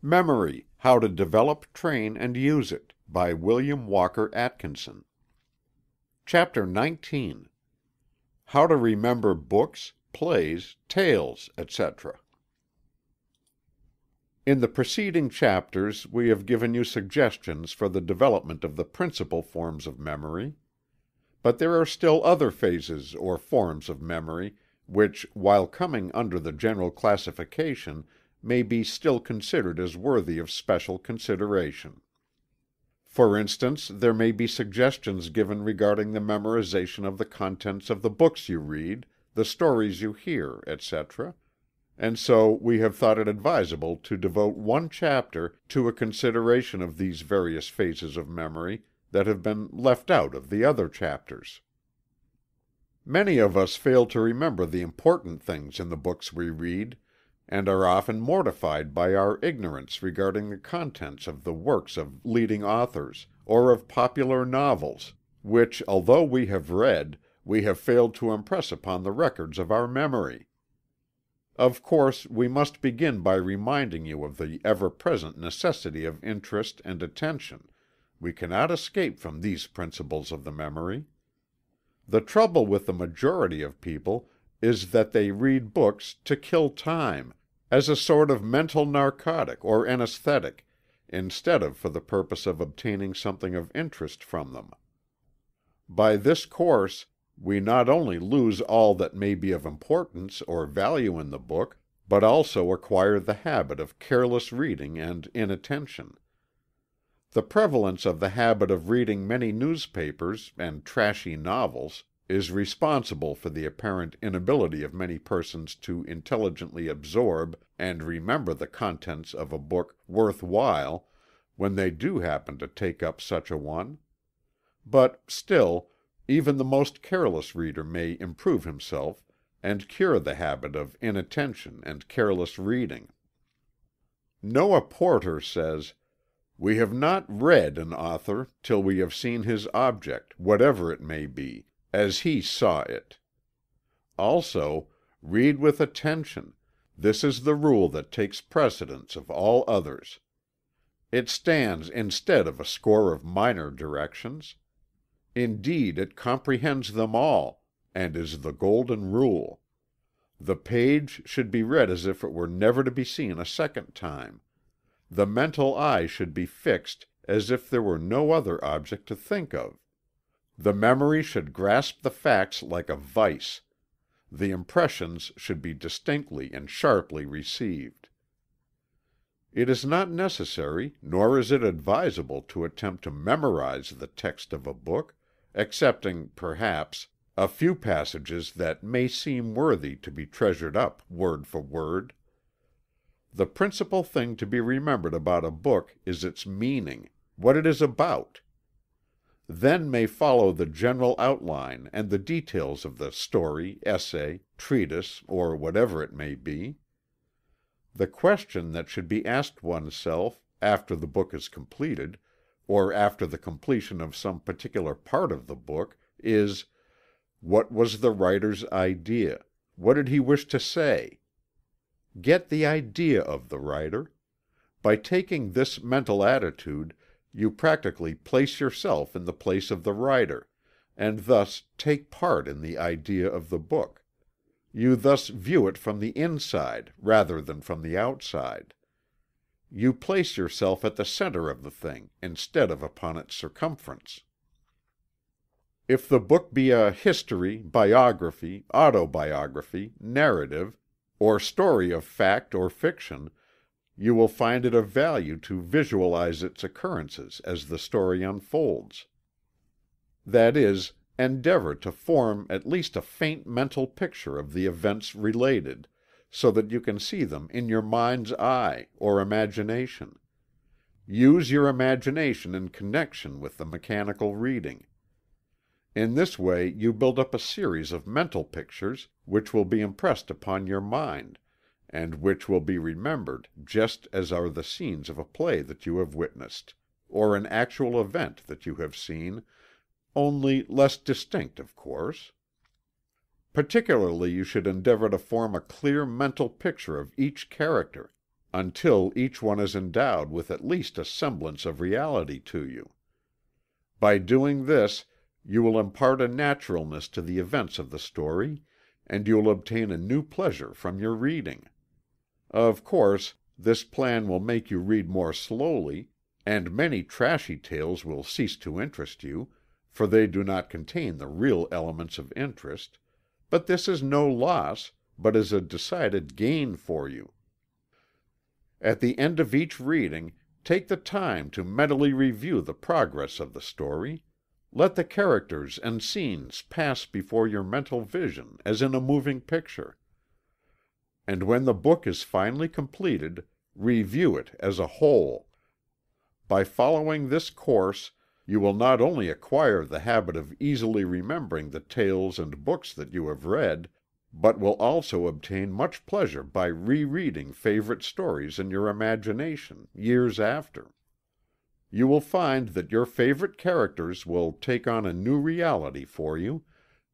Memory: How to Develop, Train, and Use It, by William Walker Atkinson. Chapter 19. How to Remember Books, Plays, Tales, etc. In the preceding chapters we have given you suggestions for the development of the principal forms of memory. But there are still other phases or forms of memory which, while coming under the general classification, may be still considered as worthy of special consideration. For instance, there may be suggestions given regarding the memorization of the contents of the books you read, the stories you hear, etc., and so we have thought it advisable to devote one chapter to a consideration of these various phases of memory that have been left out of the other chapters. Many of us fail to remember the important things in the books we read, and are often mortified by our ignorance regarding the contents of the works of leading authors, or of popular novels, which, although we have read, we have failed to impress upon the records of our memory. Of course, we must begin by reminding you of the ever-present necessity of interest and attention. We cannot escape from these principles of the memory. The trouble with the majority of people is that they read books to kill time, as a sort of mental narcotic or anesthetic, instead of for the purpose of obtaining something of interest from them. By this course, we not only lose all that may be of importance or value in the book, but also acquire the habit of careless reading and inattention. The prevalence of the habit of reading many newspapers and trashy novels is responsible for the apparent inability of many persons to intelligently absorb and remember the contents of a book worth while when they do happen to take up such a one. But still, even the most careless reader may improve himself and cure the habit of inattention and careless reading. Noah Porter says, "We have not read an author till we have seen his object, whatever it may be, as he saw it." Also, read with attention. This is the rule that takes precedence of all others. It stands instead of a score of minor directions. Indeed, it comprehends them all, and is the golden rule. The page should be read as if it were never to be seen a second time. The mental eye should be fixed as if there were no other object to think of. The memory should grasp the facts like a vice. The impressions should be distinctly and sharply received. It is not necessary, nor is it advisable to attempt to memorize the text of a book, excepting, perhaps, a few passages that may seem worthy to be treasured up word for word. The principal thing to be remembered about a book is its meaning, what it is about. Then may follow the general outline and the details of the story, essay, treatise, or whatever it may be. The question that should be asked oneself, after the book is completed, or after the completion of some particular part of the book, is, what was the writer's idea? What did he wish to say? Get the idea of the writer. By taking this mental attitude, you practically place yourself in the place of the writer, and thus take part in the idea of the book. You thus view it from the inside rather than from the outside. You place yourself at the center of the thing instead of upon its circumference. If the book be a history, biography, autobiography, narrative, or story of fact or fiction, you will find it of value to visualize its occurrences as the story unfolds. That is, endeavor to form at least a faint mental picture of the events related, so that you can see them in your mind's eye, or imagination. Use your imagination in connection with the mechanical reading. In this way you build up a series of mental pictures which will be impressed upon your mind, and which will be remembered just as are the scenes of a play that you have witnessed, or an actual event that you have seen, only less distinct, of course. Particularly you should endeavor to form a clear mental picture of each character, until each one is endowed with at least a semblance of reality to you. By doing this, you will impart a naturalness to the events of the story, and you will obtain a new pleasure from your reading. Of course, this plan will make you read more slowly, and many trashy tales will cease to interest you, for they do not contain the real elements of interest, but this is no loss, but is a decided gain for you. At the end of each reading, take the time to mentally review the progress of the story. Let the characters and scenes pass before your mental vision as in a moving picture. And when the book is finally completed, review it as a whole. By following this course, you will not only acquire the habit of easily remembering the tales and books that you have read, but will also obtain much pleasure by rereading favorite stories in your imagination, years after. You will find that your favorite characters will take on a new reality for you,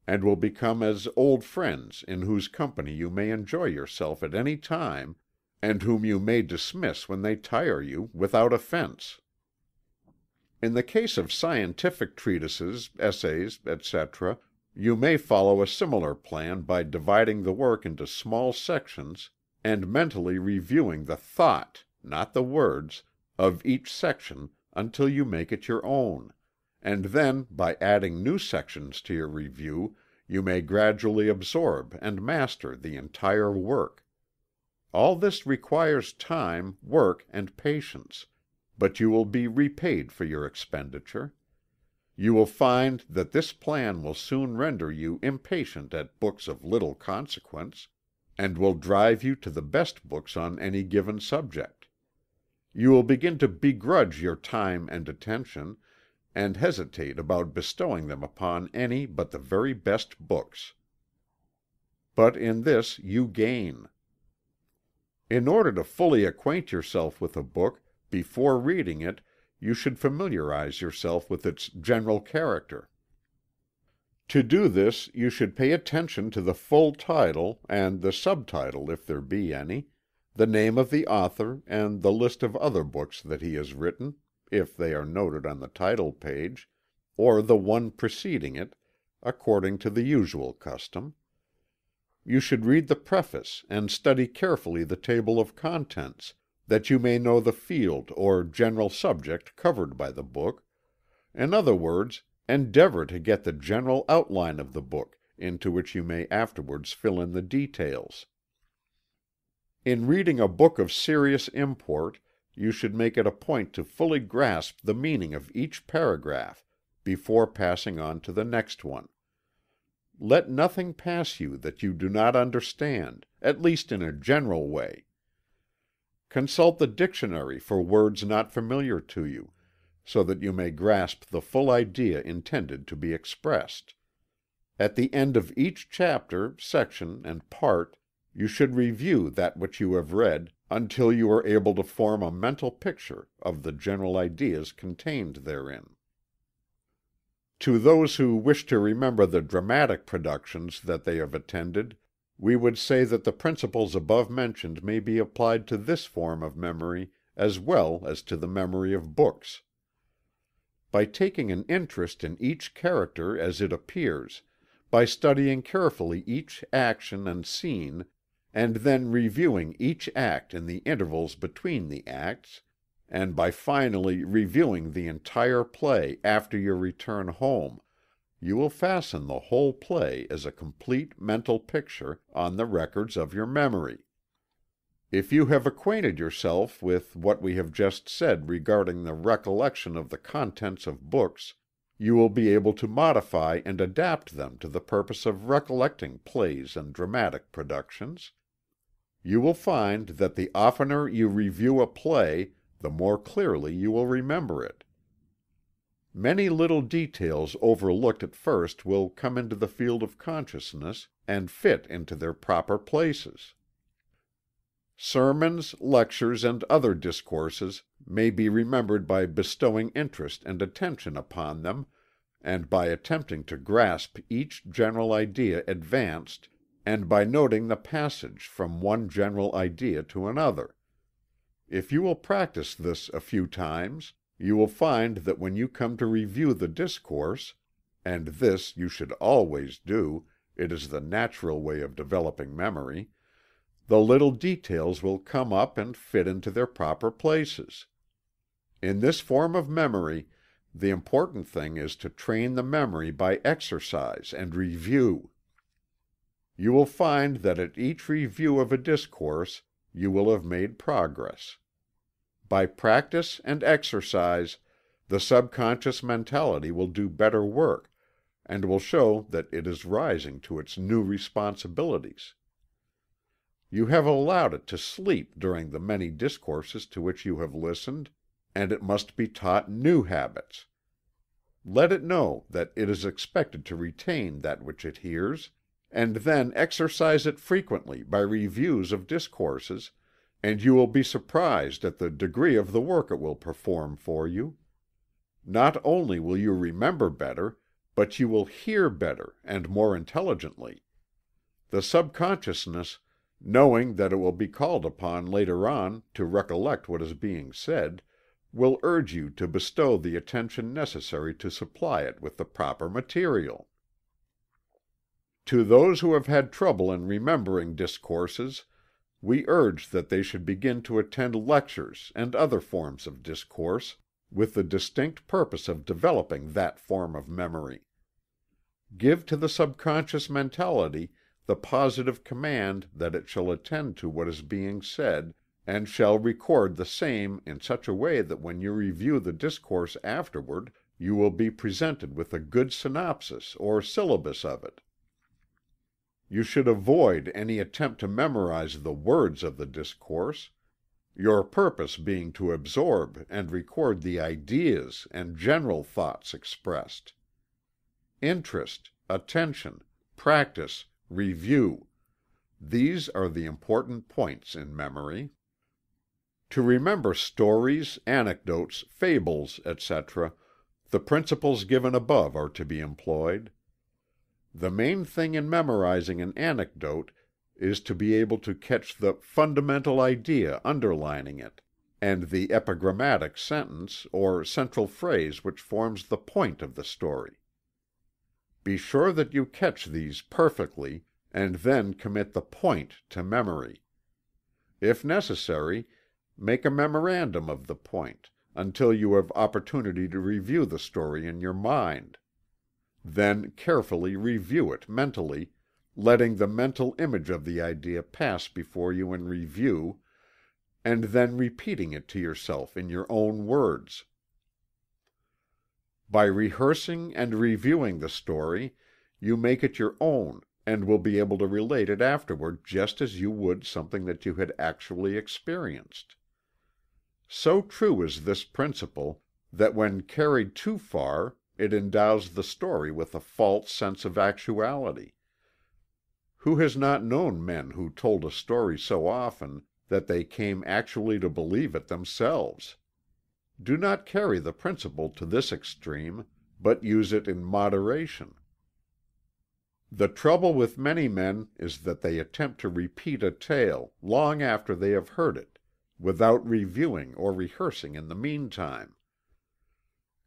and will become as old friends in whose company you may enjoy yourself at any time, and whom you may dismiss when they tire you, without offense. In the case of scientific treatises, essays, etc., you may follow a similar plan by dividing the work into small sections and mentally reviewing the thought, not the words, of each section until you make it your own, and then by adding new sections to your review you may gradually absorb and master the entire work. All this requires time, work, and patience, but you will be repaid for your expenditure. You will find that this plan will soon render you impatient at books of little consequence, and will drive you to the best books on any given subject. You will begin to begrudge your time and attention, and hesitate about bestowing them upon any but the very best books. But in this you gain. In order to fully acquaint yourself with a book, before reading it, you should familiarize yourself with its general character. To do this, you should pay attention to the full title, and the subtitle if there be any, the name of the author, and the list of other books that he has written, if they are noted on the title page, or the one preceding it, according to the usual custom. You should read the preface and study carefully the table of contents, that you may know the field or general subject covered by the book. In other words, endeavor to get the general outline of the book, into which you may afterwards fill in the details. In reading a book of serious import, you should make it a point to fully grasp the meaning of each paragraph before passing on to the next one. Let nothing pass you that you do not understand, at least in a general way. Consult the dictionary for words not familiar to you, so that you may grasp the full idea intended to be expressed. At the end of each chapter, section, and part, you should review that which you have read until you are able to form a mental picture of the general ideas contained therein. To those who wish to remember the dramatic productions that they have attended, we would say that the principles above mentioned may be applied to this form of memory as well as to the memory of books. By taking an interest in each character as it appears, by studying carefully each action and scene, and then reviewing each act in the intervals between the acts, and by finally reviewing the entire play after your return home, you will fasten the whole play as a complete mental picture on the records of your memory. If you have acquainted yourself with what we have just said regarding the recollection of the contents of books, you will be able to modify and adapt them to the purpose of recollecting plays and dramatic productions. You will find that the oftener you review a play, the more clearly you will remember it. Many little details overlooked at first will come into the field of consciousness and fit into their proper places. Sermons, lectures, and other discourses may be remembered by bestowing interest and attention upon them, and by attempting to grasp each general idea advanced, and by noting the passage from one general idea to another. If you will practice this a few times, you will find that when you come to review the discourse, and this you should always do, it is the natural way of developing memory, the little details will come up and fit into their proper places. In this form of memory, the important thing is to train the memory by exercise and review. You will find that at each review of a discourse you will have made progress. By practice and exercise, the subconscious mentality will do better work, and will show that it is rising to its new responsibilities. You have allowed it to sleep during the many discourses to which you have listened, and it must be taught new habits. Let it know that it is expected to retain that which it hears, and then exercise it frequently by reviews of discourses, and you will be surprised at the degree of the work it will perform for you. Not only will you remember better, but you will hear better and more intelligently. The subconsciousness, knowing that it will be called upon later on to recollect what is being said, will urge you to bestow the attention necessary to supply it with the proper material. To those who have had trouble in remembering discourses, we urge that they should begin to attend lectures and other forms of discourse, with the distinct purpose of developing that form of memory. Give to the subconscious mentality the positive command that it shall attend to what is being said, and shall record the same in such a way that when you review the discourse afterward, you will be presented with a good synopsis or syllabus of it. You should avoid any attempt to memorize the words of the discourse, your purpose being to absorb and record the ideas and general thoughts expressed. Interest, attention, practice, review. These are the important points in memory. To remember stories, anecdotes, fables, etc., the principles given above are to be employed. The main thing in memorizing an anecdote is to be able to catch the fundamental idea underlining it, and the epigrammatic sentence or central phrase which forms the point of the story. Be sure that you catch these perfectly, and then commit the point to memory. If necessary, make a memorandum of the point, until you have opportunity to review the story in your mind. Then carefully review it mentally, letting the mental image of the idea pass before you in review, and then repeating it to yourself in your own words. By rehearsing and reviewing the story, you make it your own, and will be able to relate it afterward just as you would something that you had actually experienced. So true is this principle, that when carried too far, it endows the story with a false sense of actuality. Who has not known men who told a story so often that they came actually to believe it themselves? Do not carry the principle to this extreme, but use it in moderation. The trouble with many men is that they attempt to repeat a tale long after they have heard it, without reviewing or rehearsing in the meantime.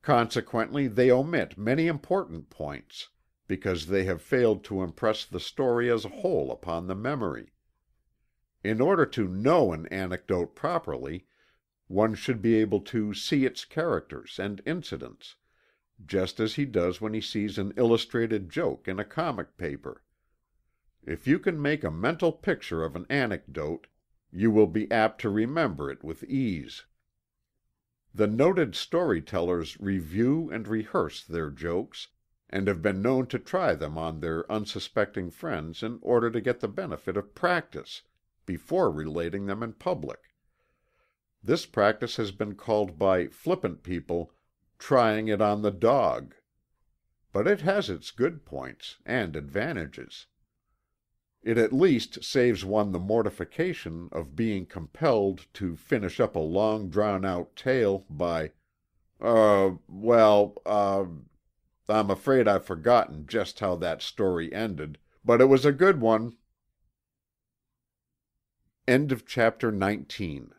Consequently, they omit many important points, because they have failed to impress the story as a whole upon the memory. In order to know an anecdote properly, one should be able to see its characters and incidents, just as he does when he sees an illustrated joke in a comic paper. If you can make a mental picture of an anecdote, you will be apt to remember it with ease. The noted storytellers review and rehearse their jokes, and have been known to try them on their unsuspecting friends in order to get the benefit of practice before relating them in public. This practice has been called by flippant people "trying it on the dog." But it has its good points and advantages. It at least saves one the mortification of being compelled to finish up a long drawn-out tale by, I'm afraid I've forgotten just how that story ended, but it was a good one." End of chapter 19.